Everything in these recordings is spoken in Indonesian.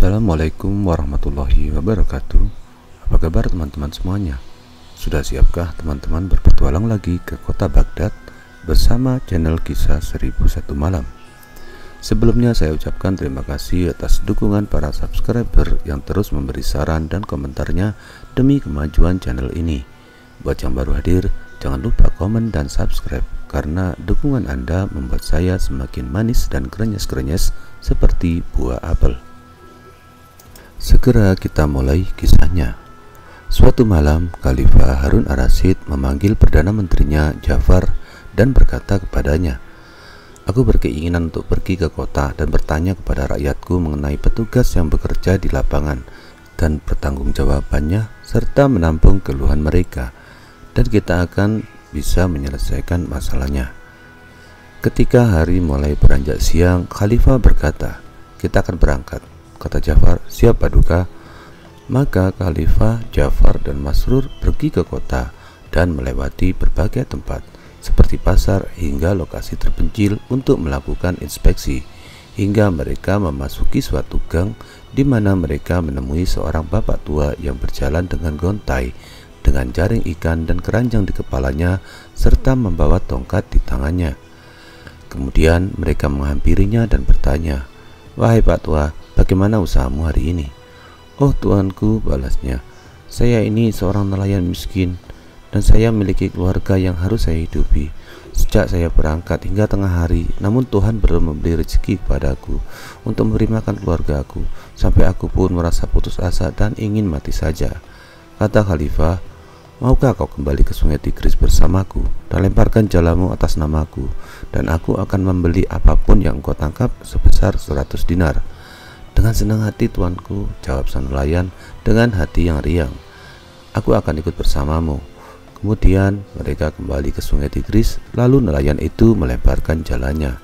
Assalamualaikum warahmatullahi wabarakatuh. Apa kabar teman-teman semuanya? Sudah siapkah teman-teman berpetualang lagi ke kota Baghdad bersama channel Kisah 1001 Malam? Sebelumnya saya ucapkan terima kasih atas dukungan para subscriber yang terus memberi saran dan komentarnya demi kemajuan channel ini. Buat yang baru hadir, jangan lupa komen dan subscribe karena dukungan Anda membuat saya semakin manis dan krenyes-krenyes seperti buah apel. Segera kita mulai kisahnya. Suatu malam, Khalifah Harun ar-Rasyid memanggil Perdana Menterinya Ja'far dan berkata kepadanya, "Aku berkeinginan untuk pergi ke kota dan bertanya kepada rakyatku mengenai petugas yang bekerja di lapangan dan pertanggungjawabannya serta menampung keluhan mereka, dan kita akan bisa menyelesaikan masalahnya." Ketika hari mulai beranjak siang, Khalifah berkata, "Kita akan berangkat." Kata Ja'far, "Siap Paduka." Maka Khalifah, Ja'far dan Masrur pergi ke kota dan melewati berbagai tempat seperti pasar hingga lokasi terpencil untuk melakukan inspeksi, hingga mereka memasuki suatu gang di mana mereka menemui seorang bapak tua yang berjalan dengan gontai dengan jaring ikan dan keranjang di kepalanya serta membawa tongkat di tangannya. Kemudian mereka menghampirinya dan bertanya, "Wahai Pak Tua, bagaimana usahamu hari ini?" "Oh tuanku," balasnya, "saya ini seorang nelayan miskin dan saya memiliki keluarga yang harus saya hidupi. Sejak saya berangkat hingga tengah hari, namun Tuhan belum memberi rezeki kepadaku untuk memberi makan keluargaku, sampai aku pun merasa putus asa dan ingin mati saja." Kata Khalifah, "Maukah kau kembali ke sungai Tigris bersamaku dan lemparkan jalamu atas namaku, dan aku akan membeli apapun yang kau tangkap sebesar 100 dinar. "Dengan senang hati tuanku," jawab sang nelayan dengan hati yang riang, "aku akan ikut bersamamu." Kemudian mereka kembali ke sungai Tigris, lalu nelayan itu melemparkan jalannya.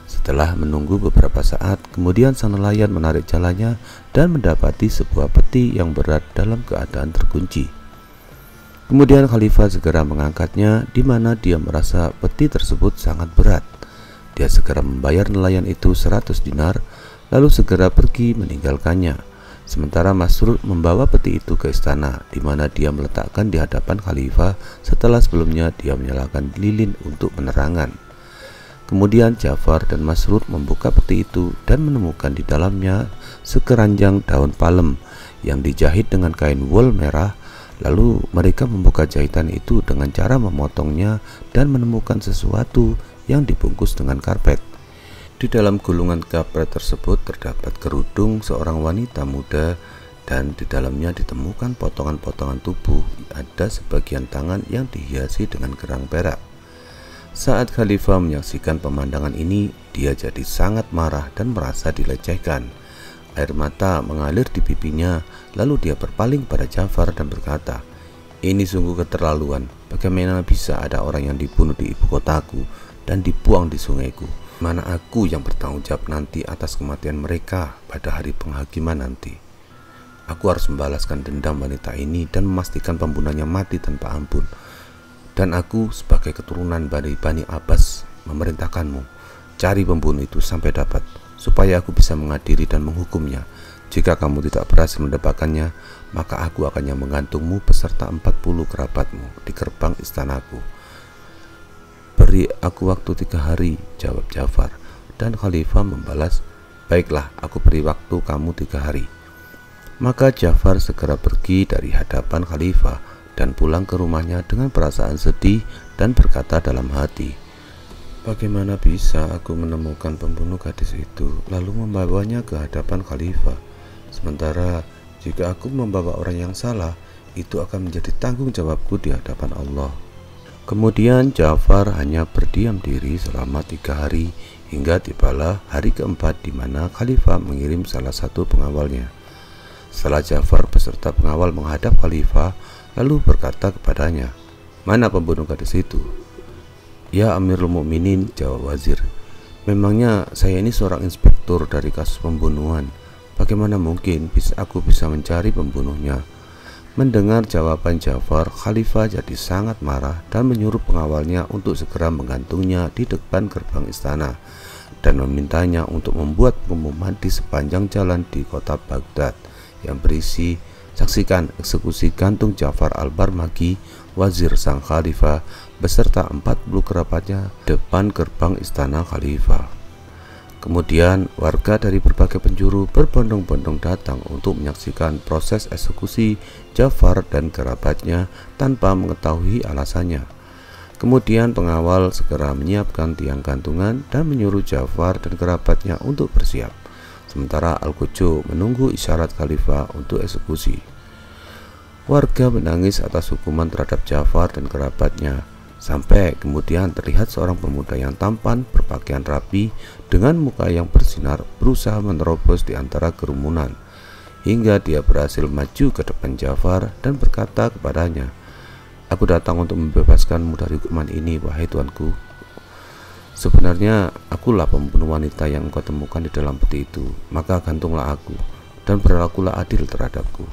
Setelah menunggu beberapa saat, kemudian sang nelayan menarik jalannya dan mendapati sebuah peti yang berat dalam keadaan terkunci. Kemudian Khalifah segera mengangkatnya, di mana dia merasa peti tersebut sangat berat. Dia segera membayar nelayan itu 100 dinar, lalu segera pergi meninggalkannya. Sementara Masrur membawa peti itu ke istana, di mana dia meletakkan di hadapan Khalifah setelah sebelumnya dia menyalakan lilin untuk penerangan. Kemudian Ja'far dan Masrur membuka peti itu dan menemukan di dalamnya sekeranjang daun palem yang dijahit dengan kain wol merah. Lalu mereka membuka jahitan itu dengan cara memotongnya dan menemukan sesuatu yang dibungkus dengan karpet. Di dalam gulungan karpet tersebut terdapat kerudung seorang wanita muda, dan di dalamnya ditemukan potongan-potongan tubuh. Ada sebagian tangan yang dihiasi dengan gerang perak. Saat Khalifah menyaksikan pemandangan ini, dia jadi sangat marah dan merasa dilecehkan. Air mata mengalir di pipinya, lalu dia berpaling pada Ja'far dan berkata, "Ini sungguh keterlaluan. Bagaimana bisa ada orang yang dibunuh di ibu kotaku dan dibuang di sungaiku? Mana aku yang bertanggung jawab nanti atas kematian mereka pada hari penghakiman nanti? Aku harus membalaskan dendam wanita ini dan memastikan pembunuhnya mati tanpa ampun. Dan aku sebagai keturunan dari Bani Abbas memerintahkanmu, cari pembunuh itu sampai dapat, supaya aku bisa mengadili dan menghukumnya. Jika kamu tidak berhasil mendapatkannya, maka aku akan yang menggantungmu beserta 40 kerabatmu di gerbang istanaku." "Beri aku waktu 3 hari, jawab Ja'far, dan Khalifah membalas, "Baiklah, aku beri waktu kamu 3 hari. Maka Ja'far segera pergi dari hadapan Khalifah dan pulang ke rumahnya dengan perasaan sedih dan berkata dalam hati, "Bagaimana bisa aku menemukan pembunuh gadis itu lalu membawanya ke hadapan Khalifah? Sementara jika aku membawa orang yang salah, itu akan menjadi tanggung jawabku di hadapan Allah." Kemudian Ja'far hanya berdiam diri selama 3 hari hingga tibalah hari keempat, di mana Khalifah mengirim salah satu pengawalnya. Setelah Ja'far beserta pengawal menghadap Khalifah, lalu berkata kepadanya, "Mana pembunuh gadis itu?" "Ya Amirul Mukminin," jawab wazir, "memangnya saya ini seorang inspektur dari kasus pembunuhan. Bagaimana mungkin aku bisa mencari pembunuhnya?" Mendengar jawaban Ja'far, Khalifah jadi sangat marah dan menyuruh pengawalnya untuk segera menggantungnya di depan gerbang istana dan memintanya untuk membuat pengumuman di sepanjang jalan di kota Baghdad yang berisi "Saksikan eksekusi gantung Ja'far al-Barmaki, wazir sang Khalifah, beserta 40 kerabatnya depan gerbang istana Khalifah." Kemudian warga dari berbagai penjuru berbondong-bondong datang untuk menyaksikan proses eksekusi Ja'far dan kerabatnya tanpa mengetahui alasannya. Kemudian pengawal segera menyiapkan tiang gantungan dan menyuruh Ja'far dan kerabatnya untuk bersiap, sementara Al-Qujo menunggu isyarat Khalifah untuk eksekusi. Warga menangis atas hukuman terhadap Ja'far dan kerabatnya, sampai kemudian terlihat seorang pemuda yang tampan berpakaian rapi dengan muka yang bersinar berusaha menerobos di antara kerumunan, hingga dia berhasil maju ke depan Ja'far dan berkata kepadanya, "Aku datang untuk membebaskanmu dari hukuman ini, wahai tuanku. Sebenarnya akulah pembunuh wanita yang engkau temukan di dalam peti itu, maka gantunglah aku dan berlakulah adil terhadapku."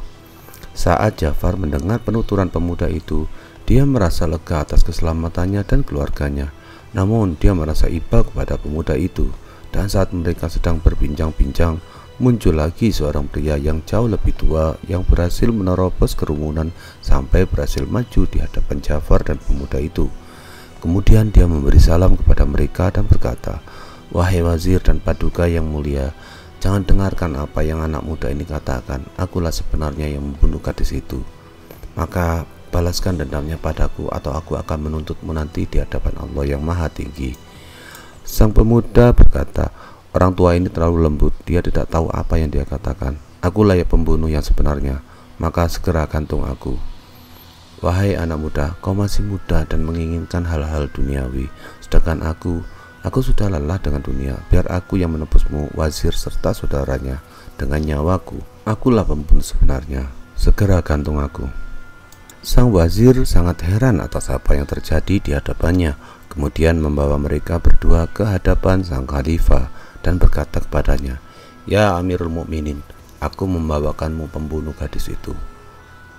Saat Ja'far mendengar penuturan pemuda itu, dia merasa lega atas keselamatannya dan keluarganya. Namun dia merasa iba kepada pemuda itu, dan saat mereka sedang berbincang-bincang, muncul lagi seorang pria yang jauh lebih tua yang berhasil menerobos kerumunan sampai berhasil maju di hadapan Ja'far dan pemuda itu. Kemudian dia memberi salam kepada mereka dan berkata, "Wahai wazir dan paduka yang mulia, jangan dengarkan apa yang anak muda ini katakan. Akulah sebenarnya yang membunuh gadis itu. Maka balaskan dendamnya padaku atau aku akan menuntutmu nanti di hadapan Allah yang maha tinggi." Sang pemuda berkata, "Orang tua ini terlalu lembut, dia tidak tahu apa yang dia katakan. Akulah ya pembunuh yang sebenarnya, maka segera gantung aku." "Wahai anak muda, kau masih muda dan menginginkan hal-hal duniawi, sedangkan aku sudah lelah dengan dunia. Biar aku yang menebusmu, wazir serta saudaranya, dengan nyawaku. Akulah pembunuh sebenarnya, segera gantung aku." Sang wazir sangat heran atas apa yang terjadi di hadapannya, kemudian membawa mereka berdua ke hadapan sang Khalifah dan berkata kepadanya, "Ya Amirul Mukminin, aku membawakanmu pembunuh gadis itu."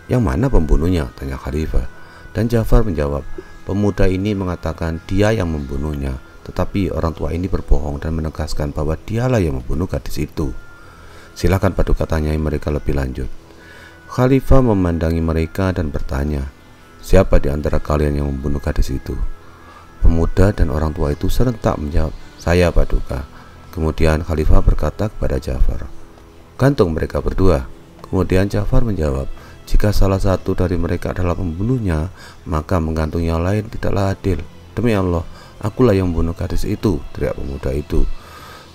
"Yang mana pembunuhnya?" tanya Khalifah. Dan Ja'far menjawab, "Pemuda ini mengatakan dia yang membunuhnya, tetapi orang tua ini berbohong dan menegaskan bahwa dialah yang membunuh gadis itu." "Silakan paduka tanyai mereka lebih lanjut." Khalifah memandangi mereka dan bertanya, "Siapa di antara kalian yang membunuh gadis itu?" Pemuda dan orang tua itu serentak menjawab, "Saya paduka." Kemudian Khalifah berkata kepada Ja'far, "Gantung mereka berdua." Kemudian Ja'far menjawab, "Jika salah satu dari mereka adalah pembunuhnya, maka menggantung yang lain tidaklah adil. Demi Allah, akulah yang membunuh gadis itu," teriak pemuda itu.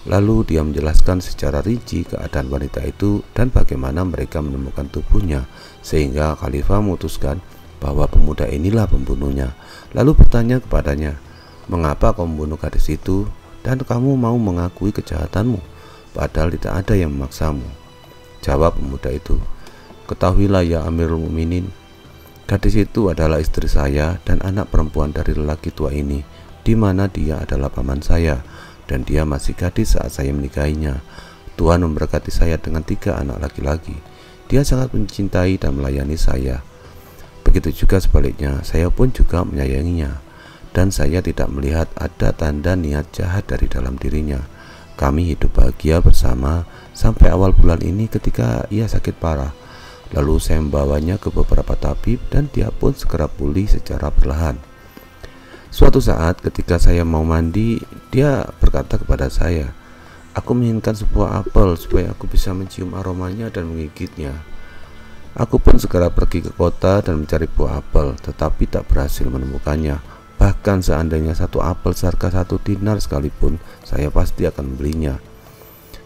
Lalu dia menjelaskan secara rinci keadaan wanita itu dan bagaimana mereka menemukan tubuhnya, sehingga Khalifah memutuskan bahwa pemuda inilah pembunuhnya. Lalu bertanya kepadanya, "Mengapa kau membunuh gadis itu dan kamu mau mengakui kejahatanmu, padahal tidak ada yang memaksamu?" Jawab pemuda itu, "Ketahuilah ya Amirul Mukminin, gadis itu adalah istri saya dan anak perempuan dari lelaki tua ini, di mana dia adalah paman saya, dan dia masih gadis saat saya menikahinya. Tuhan memberkati saya dengan 3 anak laki-laki. Dia sangat mencintai dan melayani saya. Begitu juga sebaliknya, saya pun juga menyayanginya, dan saya tidak melihat ada tanda niat jahat dari dalam dirinya. Kami hidup bahagia bersama sampai awal bulan ini ketika ia sakit parah. Lalu saya membawanya ke beberapa tabib dan dia pun segera pulih secara perlahan. Suatu saat ketika saya mau mandi, dia berkata kepada saya, 'Aku menginginkan sebuah apel supaya aku bisa mencium aromanya dan menggigitnya.' Aku pun segera pergi ke kota dan mencari buah apel, tetapi tak berhasil menemukannya. Bahkan seandainya satu apel seharga 1 dinar sekalipun, saya pasti akan membelinya.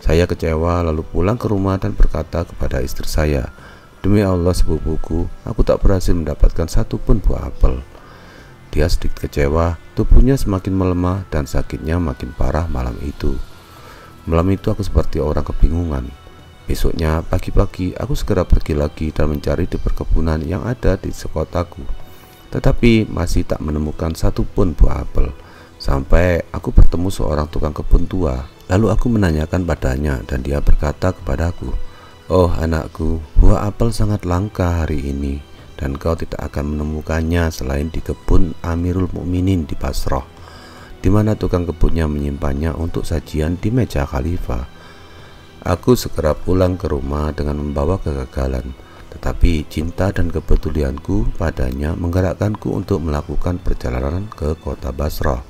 Saya kecewa lalu pulang ke rumah dan berkata kepada istri saya, 'Demi Allah sepupuku, aku tak berhasil mendapatkan satu pun buah apel.' Dia sedikit kecewa, tubuhnya semakin melemah dan sakitnya makin parah malam itu. Malam itu aku seperti orang kebingungan. Besoknya pagi-pagi aku segera pergi lagi dan mencari di perkebunan yang ada di sekotaku, tetapi masih tak menemukan satu pun buah apel. Sampai aku bertemu seorang tukang kebun tua. Lalu aku menanyakan padanya dan dia berkata kepadaku, Oh anakku, buah apel sangat langka hari ini, dan kau tidak akan menemukannya selain di kebun Amirul Mukminin di Basrah, di mana tukang kebunnya menyimpannya untuk sajian di meja khalifah. Aku segera pulang ke rumah dengan membawa kegagalan, tetapi cinta dan kepedulianku padanya menggerakkanku untuk melakukan perjalanan ke kota Basrah.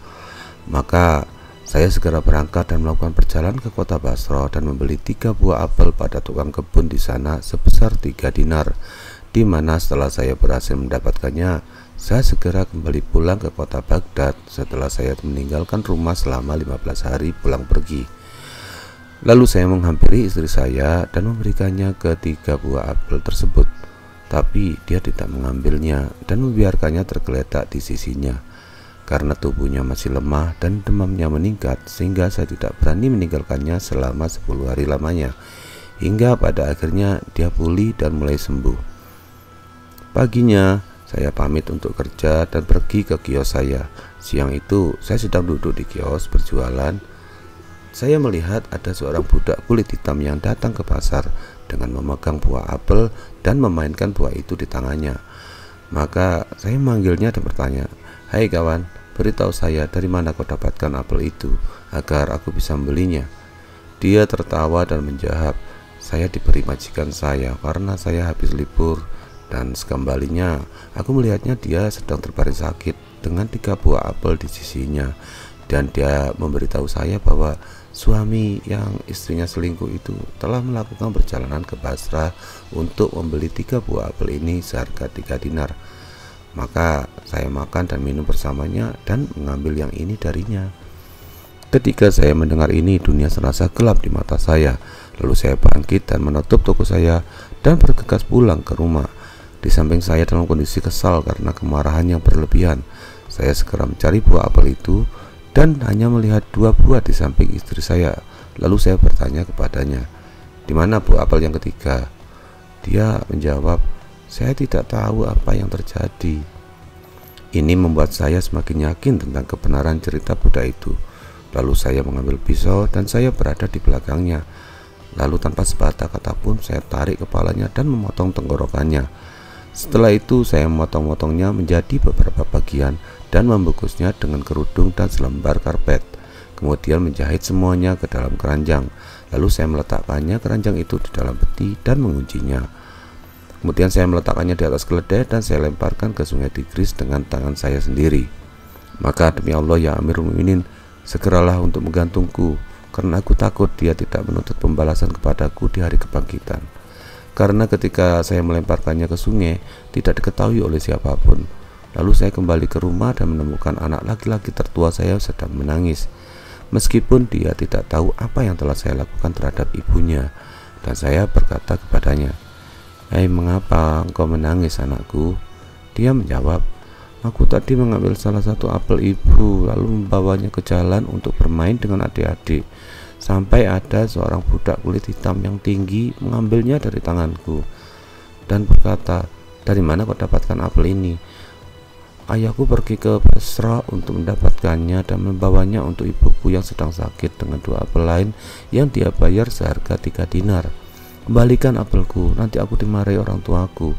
Maka saya segera berangkat dan melakukan perjalanan ke kota Basrah dan membeli 3 buah apel pada tukang kebun di sana sebesar 3 dinar, di mana setelah saya berhasil mendapatkannya, saya segera kembali pulang ke kota Baghdad setelah saya meninggalkan rumah selama 15 hari pulang pergi. Lalu saya menghampiri istri saya dan memberikannya ke 3 buah apel tersebut, tapi dia tidak mengambilnya dan membiarkannya tergeletak di sisinya. Karena tubuhnya masih lemah dan demamnya meningkat, sehingga saya tidak berani meninggalkannya selama 10 hari lamanya, hingga pada akhirnya dia pulih dan mulai sembuh. Paginya saya pamit untuk kerja dan pergi ke kios saya. Siang itu saya sedang duduk di kios berjualan. Saya melihat ada seorang budak kulit hitam yang datang ke pasar dengan memegang buah apel dan memainkan buah itu di tangannya. Maka saya memanggilnya dan bertanya, "Hai kawan, beritahu saya dari mana kau dapatkan apel itu agar aku bisa membelinya." Dia tertawa dan menjawab, "Saya diberi majikan saya karena saya habis libur." Dan sekembalinya aku melihatnya dia sedang terbaring sakit dengan 3 buah apel di sisinya. Dan dia memberitahu saya bahwa suami yang istrinya selingkuh itu telah melakukan perjalanan ke Basrah untuk membeli 3 buah apel ini seharga 3 dinar. Maka saya makan dan minum bersamanya dan mengambil yang ini darinya. Ketika saya mendengar ini, dunia serasa gelap di mata saya. Lalu saya bangkit dan menutup toko saya dan bergegas pulang ke rumah. Di samping saya dalam kondisi kesal karena kemarahan yang berlebihan, saya segera mencari buah apel itu dan hanya melihat 2 buah di samping istri saya. Lalu saya bertanya kepadanya, "Di mana buah apel yang ketiga?" Dia menjawab, "Saya tidak tahu apa yang terjadi." Ini membuat saya semakin yakin tentang kebenaran cerita budak itu. Lalu saya mengambil pisau dan saya berada di belakangnya. Lalu tanpa sepatah kata pun saya tarik kepalanya dan memotong tenggorokannya. Setelah itu saya memotong-motongnya menjadi beberapa bagian dan membungkusnya dengan kerudung dan selembar karpet. Kemudian menjahit semuanya ke dalam keranjang. Lalu saya meletakkannya keranjang itu di dalam peti dan menguncinya. Kemudian saya meletakkannya di atas keledai dan saya lemparkan ke sungai Tigris dengan tangan saya sendiri. Maka demi Allah ya Amirul Mukminin, segeralah untuk menggantungku, karena aku takut dia tidak menuntut pembalasan kepadaku di hari kebangkitan. Karena ketika saya melemparkannya ke sungai, tidak diketahui oleh siapapun. Lalu saya kembali ke rumah dan menemukan anak laki-laki tertua saya sedang menangis, meskipun dia tidak tahu apa yang telah saya lakukan terhadap ibunya. Dan saya berkata kepadanya, "Hai, mengapa engkau menangis anakku?" Dia menjawab, "Aku tadi mengambil salah satu apel ibu lalu membawanya ke jalan untuk bermain dengan adik-adik. Sampai ada seorang budak kulit hitam yang tinggi mengambilnya dari tanganku dan berkata, 'Dari mana kau dapatkan apel ini?' Ayahku pergi ke Basrah untuk mendapatkannya dan membawanya untuk ibuku yang sedang sakit dengan 2 apel lain yang dia bayar seharga 3 dinar. Kembalikan apelku, nanti aku dimarahi orang tuaku."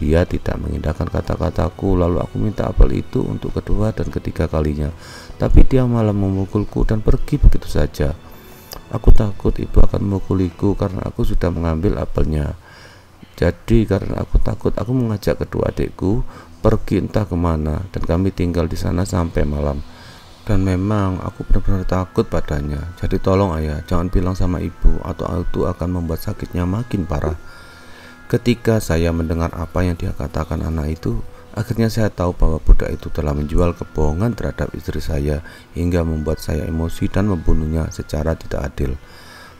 Dia tidak mengindahkan kata-kataku. Lalu aku minta apel itu untuk kedua dan ketiga kalinya, tapi dia malah memukulku dan pergi begitu saja. Aku takut ibu akan memukuliku karena aku sudah mengambil apelnya. Jadi karena aku takut, aku mengajak kedua adikku pergi entah kemana dan kami tinggal di sana sampai malam. Dan memang aku benar-benar takut padanya. Jadi tolong ayah, jangan bilang sama ibu atau itu akan membuat sakitnya makin parah. Ketika saya mendengar apa yang dia katakan anak itu, akhirnya saya tahu bahwa budak itu telah menjual kebohongan terhadap istri saya hingga membuat saya emosi dan membunuhnya secara tidak adil.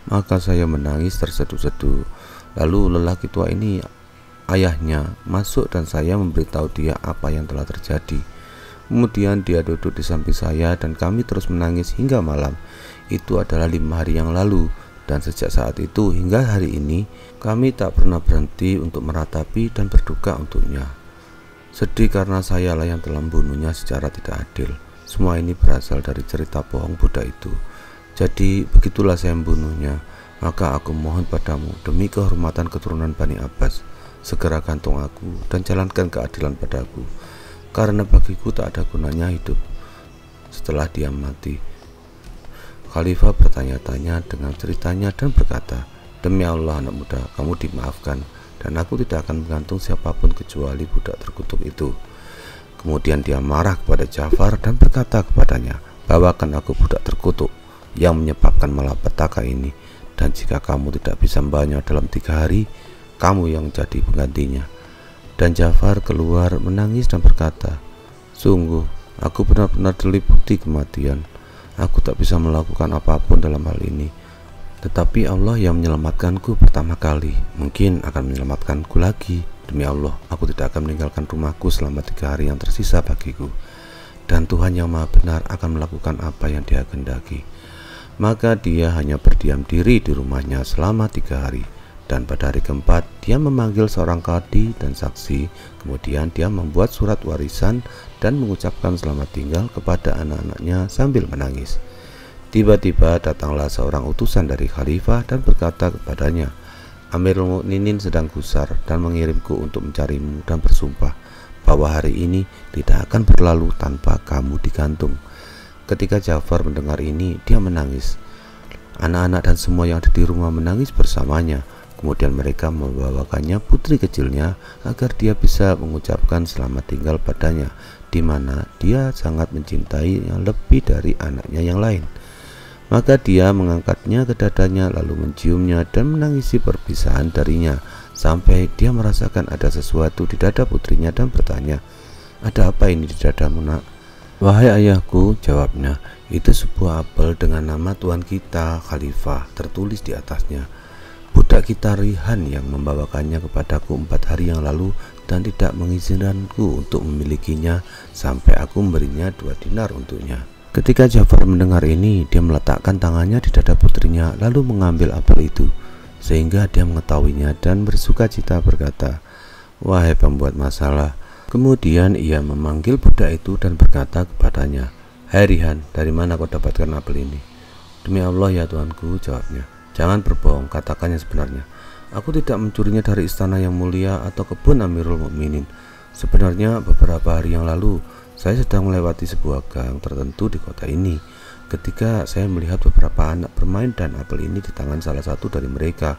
Maka saya menangis terseduh-seduh. Lalu lelaki tua ini, ayahnya, masuk dan saya memberitahu dia apa yang telah terjadi. Kemudian dia duduk di samping saya dan kami terus menangis hingga malam. Itu adalah 5 hari yang lalu. Dan sejak saat itu hingga hari ini kami tak pernah berhenti untuk meratapi dan berduka untuknya. Sedih karena sayalah yang telah membunuhnya secara tidak adil. Semua ini berasal dari cerita bohong budak itu. Jadi begitulah saya membunuhnya. Maka aku mohon padamu demi kehormatan keturunan Bani Abbas, segera gantung aku dan jalankan keadilan padaku, karena bagiku tak ada gunanya hidup setelah dia mati. Khalifah bertanya-tanya dengan ceritanya dan berkata, demi Allah anak muda, kamu dimaafkan dan aku tidak akan menggantung siapapun kecuali budak terkutuk itu. Kemudian dia marah kepada Ja'far dan berkata kepadanya, bawakan aku budak terkutuk yang menyebabkan malapetaka ini, dan jika kamu tidak bisa membawanya dalam 3 hari, kamu yang jadi penggantinya. Dan Ja'far keluar menangis dan berkata, sungguh aku benar-benar diliputi kematian. Aku tak bisa melakukan apapun dalam hal ini, tetapi Allah yang menyelamatkanku pertama kali mungkin akan menyelamatkanku lagi. Demi Allah, aku tidak akan meninggalkan rumahku selama 3 hari yang tersisa bagiku, dan Tuhan yang Maha Benar akan melakukan apa yang Dia kehendaki. Maka dia hanya berdiam diri di rumahnya selama 3 hari, dan pada hari keempat dia memanggil seorang qadhi dan saksi. Kemudian dia membuat surat warisan dan mengucapkan selamat tinggal kepada anak-anaknya sambil menangis. Tiba-tiba datanglah seorang utusan dari khalifah dan berkata kepadanya, Amirul Mukminin sedang gusar dan mengirimku untuk mencarimu dan bersumpah bahwa hari ini tidak akan berlalu tanpa kamu digantung. Ketika Ja'far mendengar ini, dia menangis. Anak-anak dan semua yang ada di rumah menangis bersamanya. Kemudian mereka membawakannya putri kecilnya agar dia bisa mengucapkan selamat tinggal padanya, di mana dia sangat mencintainya lebih dari anaknya yang lain. Maka dia mengangkatnya ke dadanya lalu menciumnya dan menangisi perpisahan darinya, sampai dia merasakan ada sesuatu di dada putrinya dan bertanya, ada apa ini di dadamu, nak? Wahai ayahku, jawabnya, itu sebuah apel dengan nama Tuhan kita, Khalifah, tertulis di atasnya. Budak kita Rihan yang membawakannya kepadaku 4 hari yang lalu dan tidak mengizinkanku untuk memilikinya sampai aku memberinya 2 dinar untuknya. Ketika Ja'far mendengar ini, dia meletakkan tangannya di dada putrinya lalu mengambil apel itu, sehingga dia mengetahuinya dan bersukacita berkata, wahai pembuat masalah. Kemudian ia memanggil budak itu dan berkata kepadanya, hai Rihan, dari mana kau dapatkan apel ini? Demi Allah ya Tuanku, jawabnya, jangan berbohong, katakan yang sebenarnya. Aku tidak mencurinya dari istana yang mulia atau kebun Amirul Mukminin. Sebenarnya beberapa hari yang lalu saya sedang melewati sebuah gang tertentu di kota ini ketika saya melihat beberapa anak bermain dan apel ini di tangan salah satu dari mereka.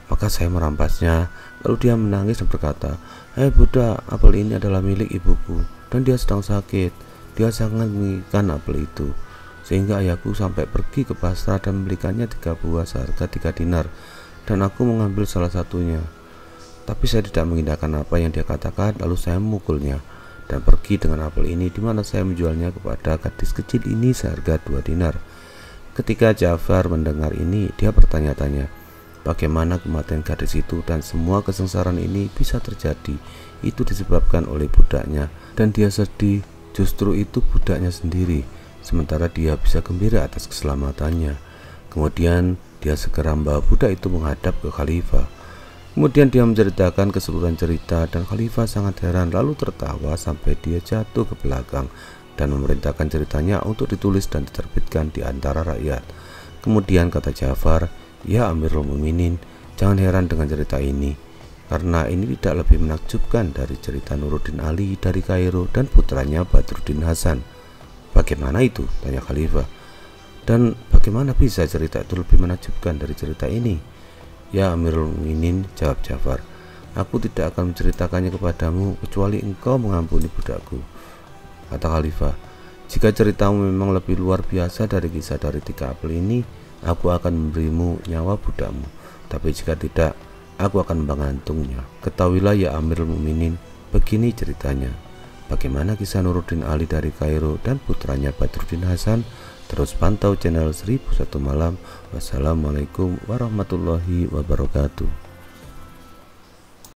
Maka saya merampasnya. Lalu dia menangis dan berkata, hei budak, apel ini adalah milik ibuku dan dia sedang sakit. Dia sangat menginginkan apel itu, sehingga ayahku sampai pergi ke pasar dan membelikannya 3 buah seharga 3 dinar, dan aku mengambil salah satunya. Tapi saya tidak mengindahkan apa yang dia katakan, lalu saya memukulnya dan pergi dengan apel ini, di mana saya menjualnya kepada gadis kecil ini seharga 2 dinar. Ketika Ja'far mendengar ini, dia bertanya-tanya, bagaimana kematian gadis itu dan semua kesengsaraan ini bisa terjadi? Itu disebabkan oleh budaknya, dan dia sedih. Justru itu budaknya sendiri, sementara dia bisa gembira atas keselamatannya. Kemudian dia segera membawa budak itu menghadap ke Khalifah. Kemudian dia menceritakan keseluruhan cerita dan Khalifah sangat heran lalu tertawa sampai dia jatuh ke belakang dan memerintahkan ceritanya untuk ditulis dan diterbitkan di antara rakyat. Kemudian kata Ja'far, ya Amirul Mukminin, jangan heran dengan cerita ini, karena ini tidak lebih menakjubkan dari cerita Nuruddin Ali dari Kairo dan putranya Badruddin Hasan. Bagaimana itu? Tanya Khalifah. Dan bagaimana bisa cerita itu lebih menakjubkan dari cerita ini? Ya Amirul Mukminin, jawab Ja'far, aku tidak akan menceritakannya kepadamu kecuali engkau mengampuni budakku. Kata Khalifah, jika ceritamu memang lebih luar biasa dari kisah dari 3 apel ini, aku akan memberimu nyawa budakmu. Tapi jika tidak, aku akan mengantungnya. Ketahuilah ya Amirul Mukminin, begini ceritanya. Bagaimana kisah Nuruddin Ali dari Kairo dan putranya Badruddin Hasan? Terus pantau channel 1001 Malam. Wassalamualaikum warahmatullahi wabarakatuh.